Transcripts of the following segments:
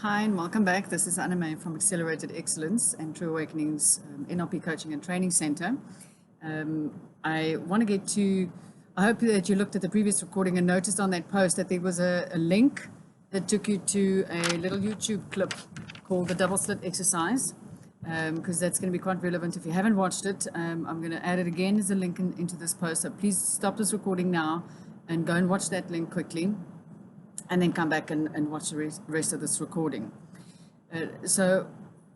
Hi, and welcome back. This is Anna May from Accelerated Excellence and True Awakenings NLP Coaching and Training Center. I want to get to, I hope that you looked at the previous recording and noticed on that post that there was a link that took you to a little YouTube clip called the double slit exercise, because that's going to be quite relevant. If you haven't watched it, I'm going to add it again as a link into this post. So please stop this recording now and go and watch that link quickly, and then come back and watch the rest of this recording. So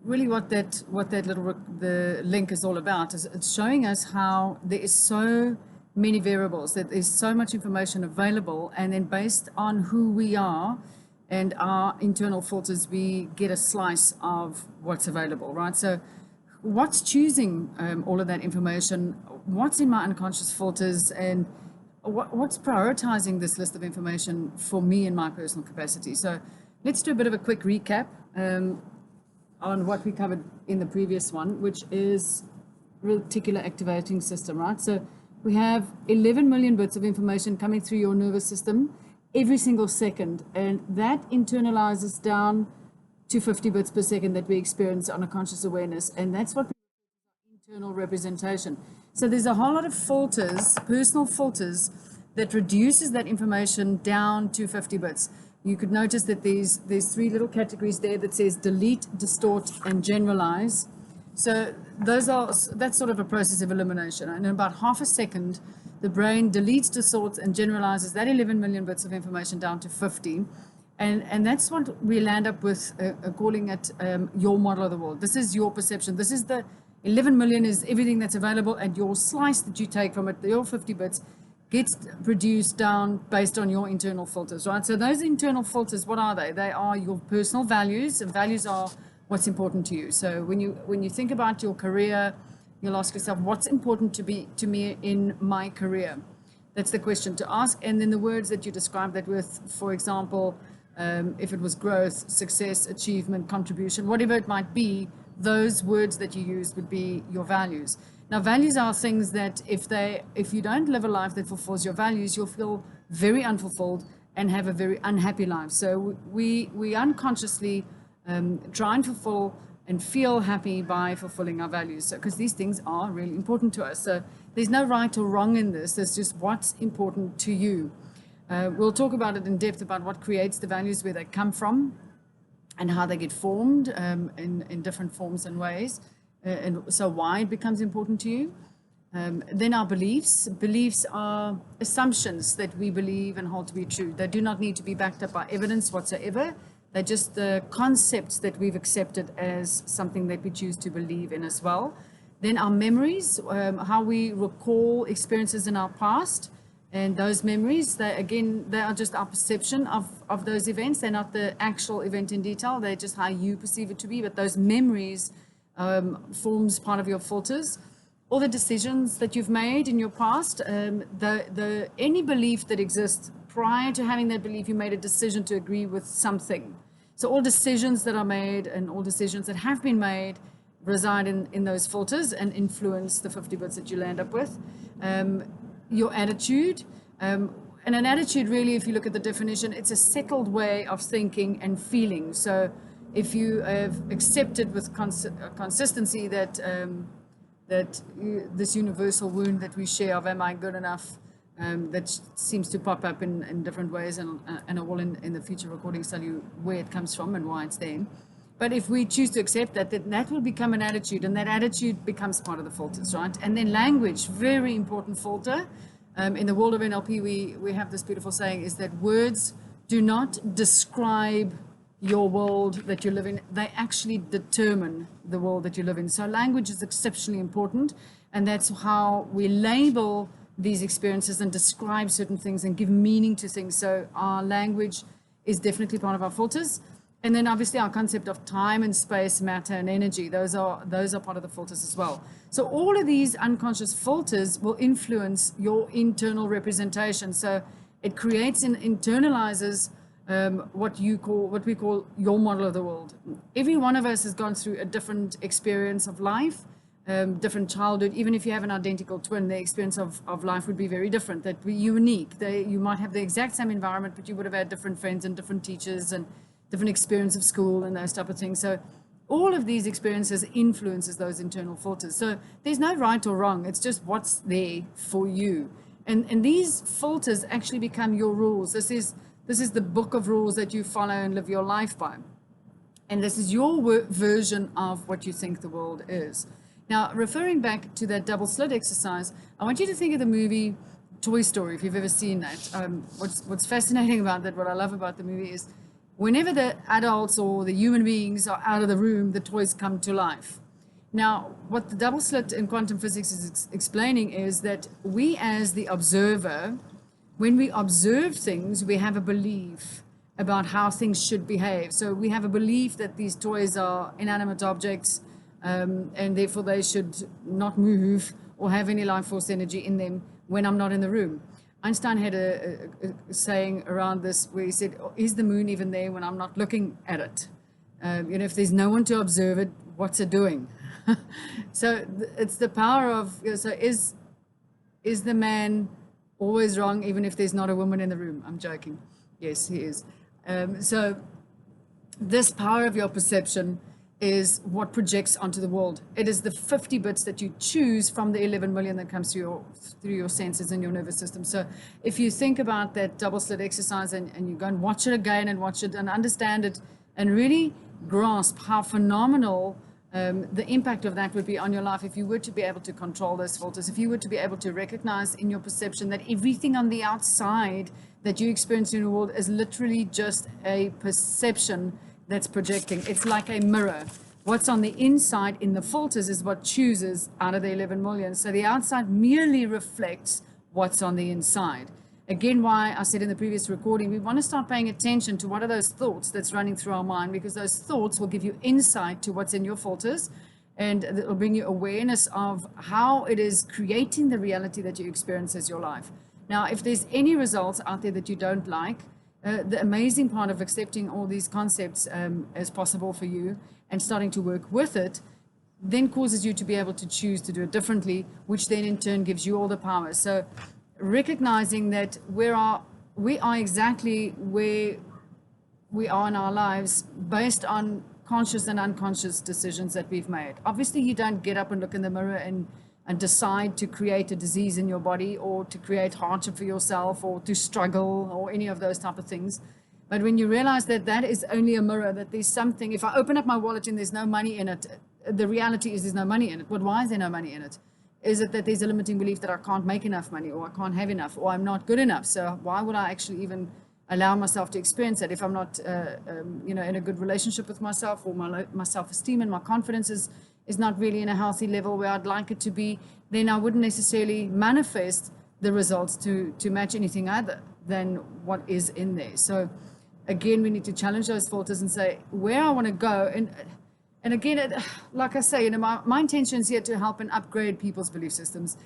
really what that little the link is all about is it's showing us how there is so many variables, that there's so much information available, and then based on who we are and our internal filters, we get a slice of what's available, right? So what's choosing all of that information, what's in my unconscious filters, and what's prioritizing this list of information for me in my personal capacity. So let's do a bit of a quick recap on what we covered in the previous one, which is reticular activating system, right? So we have 11 million bits of information coming through your nervous system every single second, and that internalizes down to 50 bits per second that we experience on a conscious awareness, and that's what we call internal representation. So there's a whole lot of filters, personal filters, that reduces that information down to 50 bits. You could notice that there's three little categories there that says delete, distort, and generalize. So that's sort of a process of elimination. And in about half a second, the brain deletes, distorts, and generalizes that 11 million bits of information down to 50. And that's what we land up with, calling it your model of the world. This is your perception. This is the 11 million is everything that's available, and your slice that you take from it, your 50 bits, gets produced down based on your internal filters, right? So those internal filters, what are they? They are your personal values, and values are what's important to you. So when you think about your career, you'll ask yourself, what's important to me in my career? That's the question to ask. And then the words that you describe that with, for example, if it was growth, success, achievement, contribution, whatever it might be, those words that you use would be your values. Now, values are things that if you don't live a life that fulfills your values, you'll feel very unfulfilled and have a very unhappy life. So we unconsciously try and fulfill and feel happy by fulfilling our values, because these things are really important to us. So there's no right or wrong in this. There's just what's important to you. We'll talk about it in depth, about what creates the values, where they come from, and how they get formed in different forms and ways, and so why it becomes important to you. Then our beliefs. Beliefs are assumptions that we believe and hold to be true. They do not need to be backed up by evidence whatsoever. They're just the concepts that we've accepted as something that we choose to believe in as well. Then our memories, how we recall experiences in our past. And those memories, they are just our perception of those events. They're not the actual event in detail. They're just how you perceive it to be. But those memories forms part of your filters. All the decisions that you've made in your past, any belief that exists prior to having that belief, you made a decision to agree with something. So all decisions that are made and all decisions that have been made reside in those filters and influence the 50 bits that you land up with. Your attitude, and an attitude, really, if you look at the definition, it's a settled way of thinking and feeling. So if you have accepted with consistency that this universal wound that we share of am I good enough, that seems to pop up in different ways, and I will in the future recordings tell you where it comes from and why it's there. But if we choose to accept that will become an attitude, and that attitude becomes part of the filters, right? And then language, very important filter. In the world of NLP, we have this beautiful saying, is that words do not describe your world that you live in. They actually determine the world that you live in. So language is exceptionally important, and that's how we label these experiences and describe certain things and give meaning to things. So our language is definitely part of our filters. And then obviously our concept of time and space, matter and energy, those are part of the filters as well. So all of these unconscious filters will influence your internal representation. So it creates and internalizes what we call your model of the world. Every one of us has gone through a different experience of life, different childhood. Even if you have an identical twin, the experience of life would be very different. That be unique. You might have the exact same environment, but you would have had different friends and different teachers and different experience of school and those type of things. So all of these experiences influences those internal filters. So there's no right or wrong. It's just what's there for you. And these filters actually become your rules. This is the book of rules that you follow and live your life by. And this is your version of what you think the world is. Now, referring back to that double slit exercise, I want you to think of the movie Toy Story, if you've ever seen that. What's fascinating about that, what I love about the movie is whenever the adults or the human beings are out of the room, the toys come to life. Now, what the double slit in quantum physics is explaining is that we as the observer, when we observe things, we have a belief about how things should behave. So we have a belief that these toys are inanimate objects, and therefore they should not move or have any life force energy in them when I'm not in the room. Einstein had a saying around this where he said, is the moon even there when I'm not looking at it? If there's no one to observe it, what's it doing? So it's the power of, so is the man always wrong even if there's not a woman in the room? I'm joking. Yes, he is. So this power of your perception is what projects onto the world. It is the 50 bits that you choose from the 11 million that comes through your senses and your nervous system. So if you think about that double slit exercise and you go and watch it again and watch it and understand it and really grasp how phenomenal the impact of that would be on your life if you were to be able to control those filters, if you were to be able to recognize in your perception that everything on the outside that you experience in the world is literally just a perception that's projecting. It's like a mirror. What's on the inside in the filters is what chooses out of the 11 million. So the outside merely reflects what's on the inside. Again, why I said in the previous recording, we want to start paying attention to what are those thoughts that's running through our mind, because those thoughts will give you insight to what's in your filters, and it will bring you awareness of how it is creating the reality that you experience as your life. Now, if there's any results out there that you don't like, the amazing part of accepting all these concepts as possible for you and starting to work with it then causes you to be able to choose to do it differently, which then in turn gives you all the power. So recognizing that we are exactly where we are in our lives based on conscious and unconscious decisions that we've made. Obviously, you don't get up and look in the mirror and decide to create a disease in your body or to create hardship for yourself or to struggle or any of those type of things. But when you realize that that is only a mirror, that there's something, if I open up my wallet and there's no money in it, the reality is there's no money in it. But why is there no money in it? Is it that there's a limiting belief that I can't make enough money or I can't have enough or I'm not good enough? So why would I actually even allow myself to experience that if I'm not in a good relationship with myself, or my self-esteem and my confidence is not really in a healthy level where I'd like it to be, then I wouldn't necessarily manifest the results to match anything other than what is in there. So again, we need to challenge those filters and say where I want to go. And again, like I say, my intention is here to help and upgrade people's belief systems.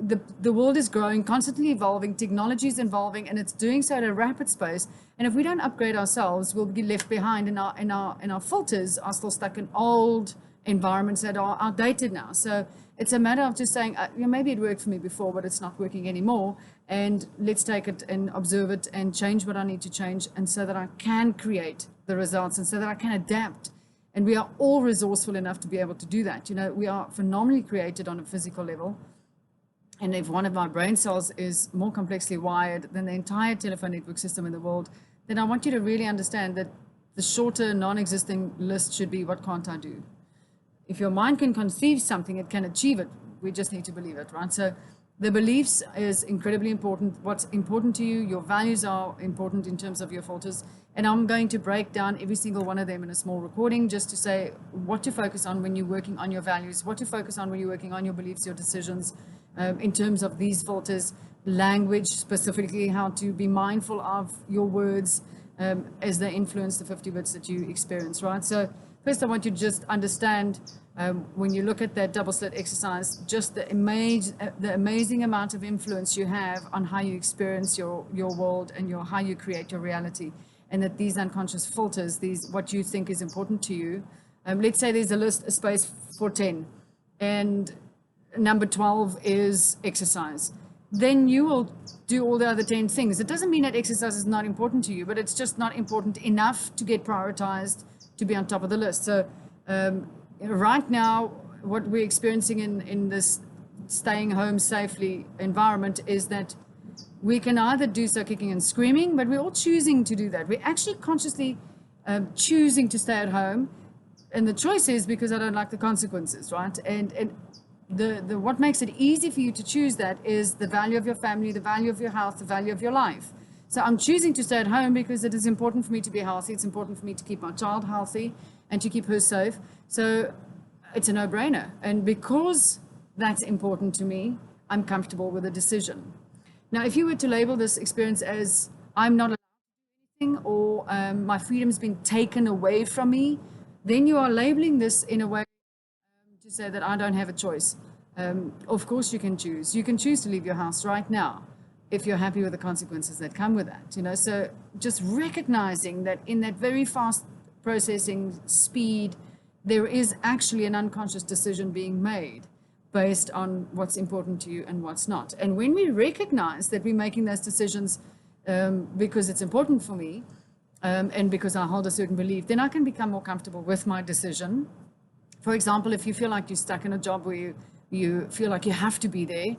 The world is growing, constantly evolving, technology is evolving, and it's doing so at a rapid pace. And if we don't upgrade ourselves, we'll be left behind, and our filters are still stuck in old environments that are outdated now. So it's a matter of just saying, maybe it worked for me before, but it's not working anymore. And let's take it and observe it and change what I need to change, and so that I can create the results and so that I can adapt. And we are all resourceful enough to be able to do that. We are phenomenally created on a physical level. And if one of our brain cells is more complexly wired than the entire telephone network system in the world, then I want you to really understand that the shorter, non-existing list should be, what can't I do? If your mind can conceive something, it can achieve it. We just need to believe it, right? So the beliefs is incredibly important. What's important to you, your values are important in terms of your filters. And I'm going to break down every single one of them in a small recording just to say what to focus on when you're working on your values, what to focus on when you're working on your beliefs, your decisions, in terms of these filters, language, specifically how to be mindful of your words as they influence the 50 bits that you experience, right? So first I want you to just understand when you look at that double slit exercise, just the amazing amount of influence you have on how you experience your world and how you create your reality. And that these unconscious filters, what you think is important to you, let's say there's a space for 10, and number 12 is exercise. then you will do all the other 10 things. It doesn't mean that exercise is not important to you, but it's just not important enough to get prioritized to be on top of the list. So right now, what we're experiencing in this staying home safely environment is that we can either do so kicking and screaming, but we're all choosing to do that. We're actually consciously choosing to stay at home. And the choice is because I don't like the consequences, right? And the what makes it easy for you to choose that is the value of your family, the value of your health, the value of your life. So I'm choosing to stay at home because it is important for me to be healthy. It's important for me to keep my child healthy and to keep her safe. So it's a no-brainer. And because that's important to me, I'm comfortable with the decision. Now, if you were to label this experience as I'm not allowed to do anything or my freedom's been taken away from me, then you are labeling this in a way to say that I don't have a choice. Of course you can choose. You can choose to leave your house right now if you're happy with the consequences that come with that. You know, so just recognizing that in that very fast processing speed, there is actually an unconscious decision being made based on what's important to you and what's not. And when we recognize that we're making those decisions because it's important for me and because I hold a certain belief, then I can become more comfortable with my decision. For example, if you feel like you're stuck in a job where you feel like you have to be there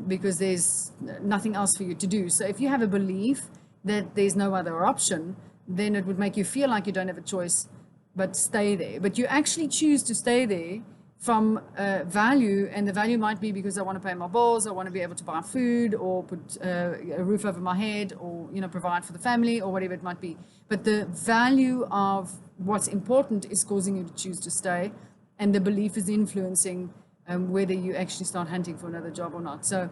because there's nothing else for you to do. So if you have a belief that there's no other option, then it would make you feel like you don't have a choice but stay there. But you actually choose to stay there from value, and the value might be because I want to pay my bills, I want to be able to buy food or put a roof over my head or, you know, provide for the family or whatever it might be. But the value of what's important is causing you to choose to stay, and the belief is influencing whether you actually start hunting for another job or not. So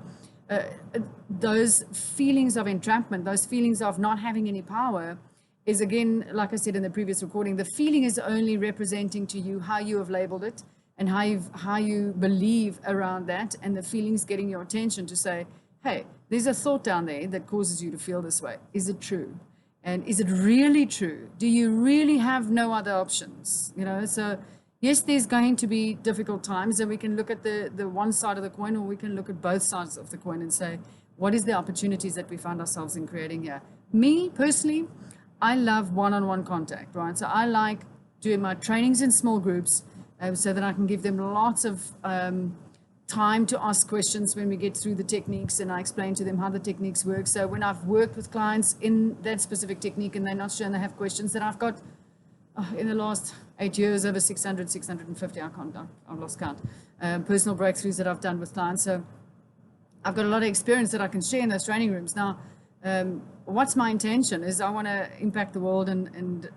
those feelings of entrapment, those feelings of not having any power is, again, like I said in the previous recording, the feeling is only representing to you how you have labeled it and how you believe around that, and the feeling's getting your attention to say, hey, there's a thought down there that causes you to feel this way. Is it true? And is it really true? Do you really have no other options? You know, so yes, there's going to be difficult times, and we can look at the one side of the coin, or we can look at both sides of the coin and say, what is the opportunities that we find ourselves in creating here? Me, personally, I love one-on-one contact, right? So I like doing my trainings in small groups so that I can give them lots of time to ask questions when we get through the techniques, and I explain to them how the techniques work. So when I've worked with clients in that specific technique and they're not sure and they have questions, that I've got in the last 8 years over 600, 650, I've lost count, personal breakthroughs that I've done with clients. So I've got a lot of experience that I can share in those training rooms. Now, what's my intention is I want to impact the world and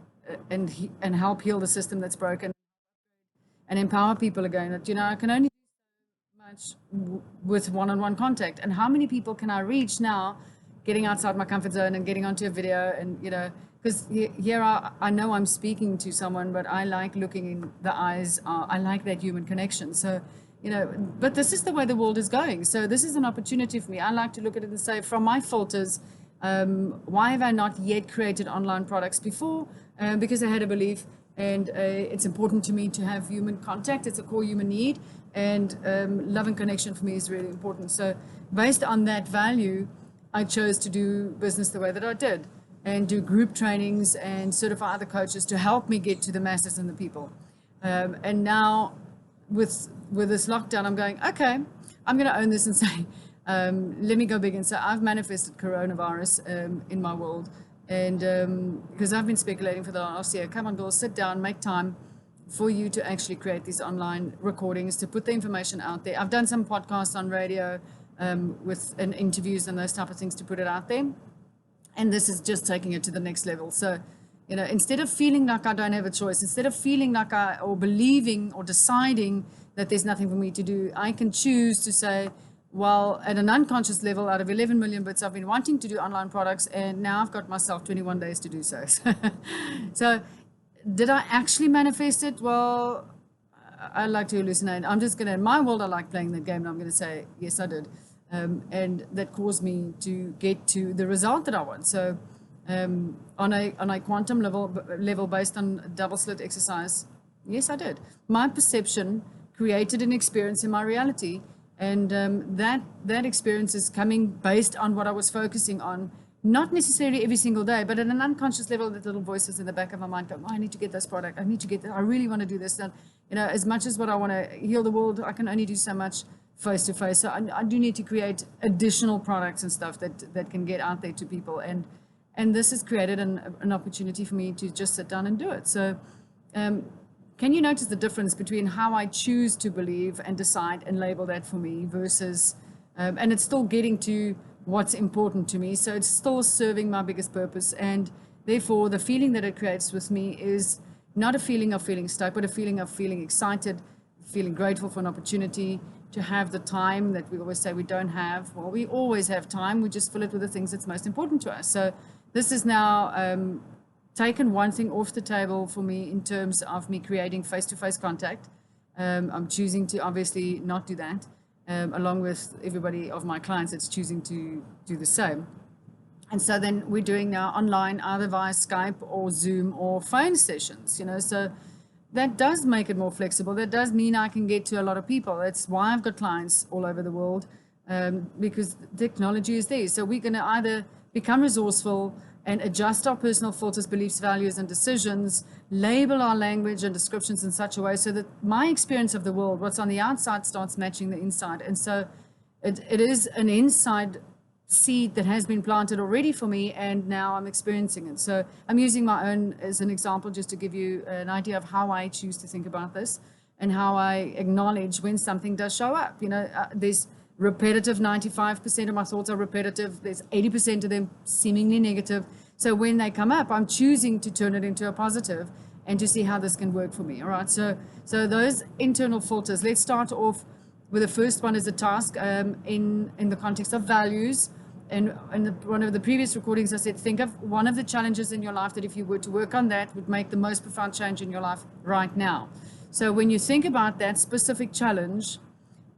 help heal the system that's broken and empower people again. That, you know, I can only do so much with one-on-one contact. And how many people can I reach now getting outside my comfort zone and getting onto a video? And, you know, because here I know I'm speaking to someone, but I like looking in the eyes. I like that human connection. So, you know, but this is the way the world is going. So this is an opportunity for me. I like to look at it and say, from my filters, why have I not yet created online products before? Because I had a belief, and it's important to me to have human contact. It's a core human need, and love and connection for me is really important. So based on that value, I chose to do business the way that I did, and do group trainings and certify other coaches to help me get to the masses and the people. And now with this lockdown, I'm going, okay, I'm going to own this and say, let me go big. And so I've manifested coronavirus in my world. And because I've been speculating for the last year, come on, girls, sit down, make time for you to actually create these online recordings, to put the information out there. I've done some podcasts on radio with interviews and those type of things to put it out there. And this is just taking it to the next level. So, you know, instead of feeling like I don't have a choice, instead of feeling like or believing or deciding that there's nothing for me to do, I can choose to say, well, at an unconscious level, out of 11 million bits, I've been wanting to do online products, and now I've got myself 21 days to do so. So did I actually manifest it? Well, I like to hallucinate. I'm just going to, in my world, I like playing that game, and I'm going to say, yes, I did. And that caused me to get to the result that I want. So on a quantum level based on double slit exercise, yes, I did. My perception created an experience in my reality, And that experience is coming based on what I was focusing on, not necessarily every single day, but at an unconscious level, the little voices in the back of my mind go, oh, I need to get this product. I need to get that. I really want to do this. And, as much as what I want to heal the world, I can only do so much face to face. So I do need to create additional products and stuff that can get out there to people. And this has created an opportunity for me to just sit down and do it. So can you notice the difference between how I choose to believe and decide and label that for me versus, and it's still getting to what's important to me. So it's still serving my biggest purpose. And therefore, the feeling that it creates with me is not a feeling of feeling stuck, but a feeling of feeling excited, feeling grateful for an opportunity to have the time that we always say we don't have. Well, we always have time. We just fill it with the things that's most important to us. So this is now taken one thing off the table for me in terms of me creating face-to-face contact. I'm choosing to obviously not do that, along with everybody of my clients that's choosing to do the same. And so then we're doing now online, either via Skype or Zoom or phone sessions, so that does make it more flexible. That does mean I can get to a lot of people. That's why I've got clients all over the world, because technology is there. So we're going to either become resourceful and adjust our personal filters, beliefs, values, and decisions, label our language and descriptions in such a way so that my experience of the world, what's on the outside, starts matching the inside. And so it is an inside seed that has been planted already for me, and now I'm experiencing it. So I'm using my own as an example just to give you an idea of how I choose to think about this and how I acknowledge when something does show up. There's repetitive, 95% of my thoughts are repetitive. There's 80% of them seemingly negative. So when they come up, I'm choosing to turn it into a positive and to see how this can work for me. All right. So those internal filters, let's start off with the first one as a task in the context of values. And in one of the previous recordings, I said, think of one of the challenges in your life that if you were to work on that would make the most profound change in your life right now. So when you think about that specific challenge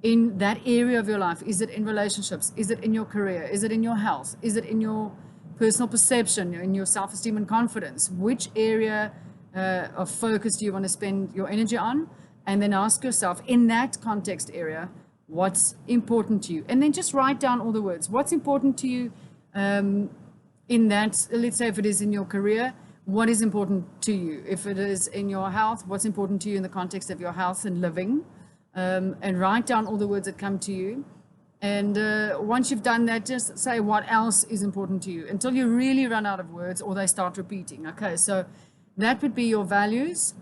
in that area of your life, is it in relationships? Is it in your career? Is it in your health? Is it in your personal perception, in your self-esteem and confidence? Which area of focus do you want to spend your energy on? And then ask yourself, in that context area, what's important to you? And then just write down all the words. What's important to you in that, let's say if it is in your career, what is important to you? If it is in your health, what's important to you in the context of your health and living? And write down all the words that come to you. And once you've done that, just say what else is important to you until you really run out of words or they start repeating. Okay, so that would be your values.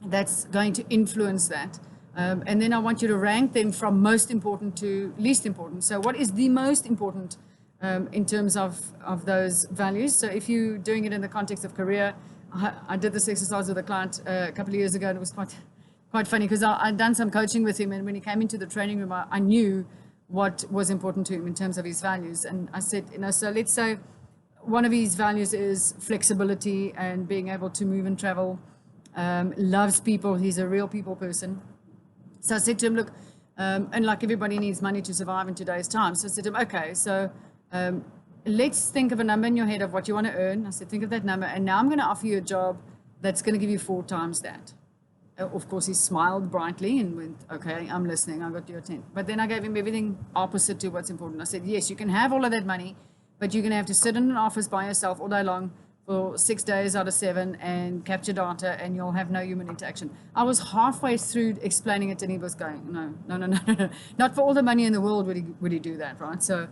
That's going to influence that. And then I want you to rank them from most important to least important. So what is the most important in terms of those values? So if you're doing it in the context of career, I did this exercise with a client a couple of years ago, and it was quite funny because I'd done some coaching with him, and when he came into the training room, I knew what was important to him in terms of his values. And I said, so let's say one of his values is flexibility and being able to move and travel, loves people. He's a real people person. So I said to him, look, and like everybody needs money to survive in today's time. So I said to him, okay, so let's think of a number in your head of what you want to earn. I said, think of that number. And now I'm going to offer you a job that's going to give you 4 times that. Of course, he smiled brightly and went, okay, I'm listening. I got your attention. But then I gave him everything opposite to what's important. I said, yes, you can have all of that money, but you're going to have to sit in an office by yourself all day long for 6 days out of 7 and capture data, and you'll have no human interaction. I was halfway through explaining it, and he was going, no. Not for all the money in the world would he do that, right? So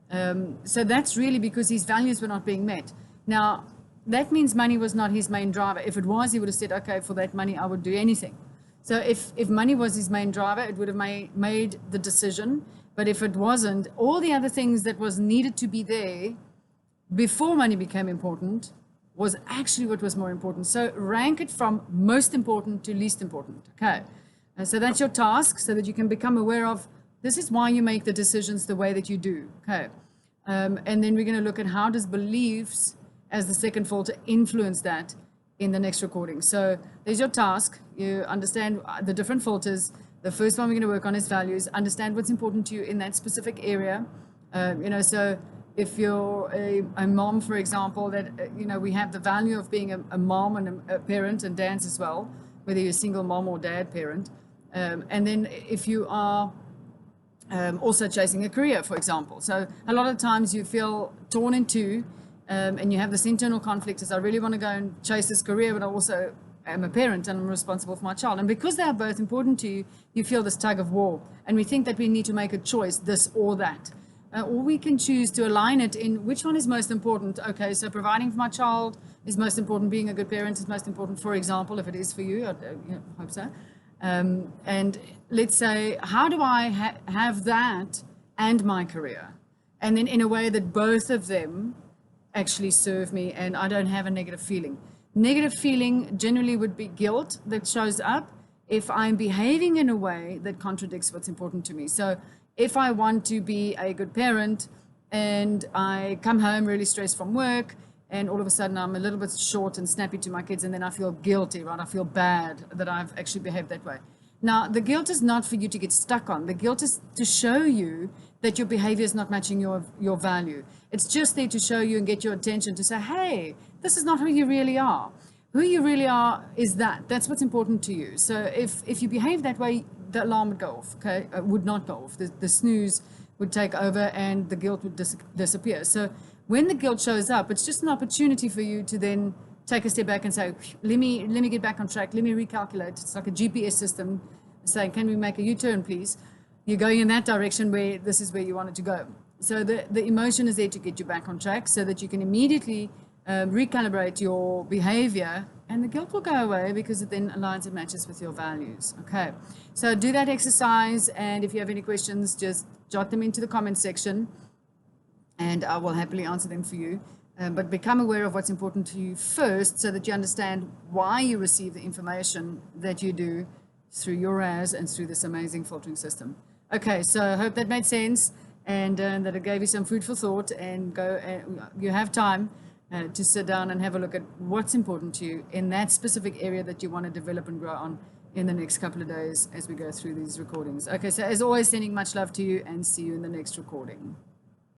that's really because his values were not being met. Now, that means money was not his main driver. If it was, he would have said, okay, for that money, I would do anything. So if money was his main driver, it would have made the decision. But if it wasn't, all the other things that was needed to be there before money became important was actually what was more important. So rank it from most important to least important. Okay. And so that's your task, so that you can become aware of this is why you make the decisions the way that you do. Okay. And then we're going to look at how does beliefs as the second filter influence that in the next recording. So there's your task. You understand the different filters. The first one we're going to work on is values. Understand what's important to you in that specific area. So if you're a mom, for example, that, we have the value of being a mom and a parent, and dads as well, whether you're a single mom or dad parent. And then if you are Also chasing a career, for example. So a lot of times you feel torn in two, and you have this internal conflict as I really want to go and chase this career, but I also am a parent and I'm responsible for my child. And because they are both important to you, you feel this tug of war. And we think that we need to make a choice, this or that. Or we can choose to align it in which one is most important. Okay, so providing for my child is most important. Being a good parent is most important, for example, if it is for you. I hope so. And let's say, how do I have that and my career? And then in a way that both of them actually serve me and I don't have a negative feeling. Negative feeling generally would be guilt that shows up if I'm behaving in a way that contradicts what's important to me. So if I want to be a good parent and I come home really stressed from work and all of a sudden I'm a little bit short and snappy to my kids, and then I feel guilty, right? I feel bad that I've actually behaved that way. Now, the guilt is not for you to get stuck on. The guilt is to show you that your behavior is not matching your value. It's just there to show you and get your attention to say, hey, this is not who you really are. Who you really are is that. That's what's important to you. So if you behave that way, the alarm would go off, okay? Would not go off. The snooze would take over and the guilt would disappear. So when the guilt shows up, it's just an opportunity for you to then take a step back and say, let me get back on track. Let me recalculate. It's like a GPS system saying, can we make a U-turn, please? You're going in that direction where this is where you wanted to go. So the emotion is there to get you back on track so that you can immediately recalibrate your behavior, and the guilt will go away because it then aligns and matches with your values. Okay, so do that exercise, and if you have any questions, just jot them into the comment section and I will happily answer them for you. But become aware of what's important to you first so that you understand why you receive the information that you do through your RAS and through this amazing filtering system. Okay, so I hope that made sense and that it gave you some food for thought, and you have time to sit down and have a look at what's important to you in that specific area that you want to develop and grow on in the next couple of days as we go through these recordings. Okay, so as always, sending much love to you and see you in the next recording.